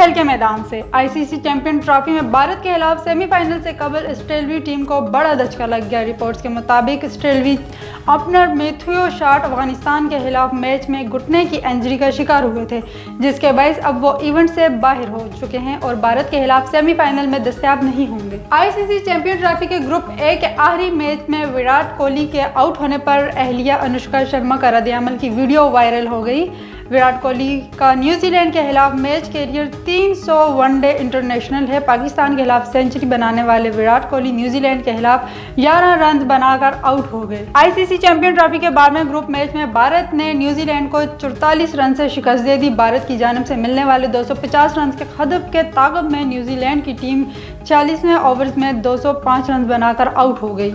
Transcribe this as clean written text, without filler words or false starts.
खेल के मैदान से आईसीसी चैंपियन ट्रॉफी में भारत के खिलाफ सेमीफाइनल से कबल स्टेलवी टीम को बड़ा धचका लग गया। रिपोर्ट्स के मुताबिक स्टेलवी ओपनर मैथ्यू शाट अफगानिस्तान के खिलाफ मैच में घुटने की इंजरी का शिकार हुए थे, जिसके बायस अब वो इवेंट से बाहर हो चुके हैं और भारत के खिलाफ सेमीफाइनल में दस्तयाब नहीं होंगे। आईसीसी चैंपियन ट्रॉफी के ग्रुप ए के आखिरी मैच में विराट कोहली के आउट होने पर अहलिया अनुष्का शर्मा का रद्द-ए-अमल की वीडियो वायरल हो गई। विराट कोहली का न्यूजीलैंड के खिलाफ मैच कैरियर 300 वनडे इंटरनेशनल है। पाकिस्तान के खिलाफ सेंचुरी बनाने वाले विराट कोहली न्यूजीलैंड के खिलाफ 11 रन बनाकर आउट हो गए। आईसीसी चैंपियन ट्रॉफी के बाद में ग्रुप मैच में भारत ने न्यूजीलैंड को 44 रन से शिकस्त दे दी। भारत की जानिब से मिलने वाले 250 रन के खदब के ताक़ब में न्यूजीलैंड की टीम 40वें ओवर में 205 रन बनाकर आउट हो गई।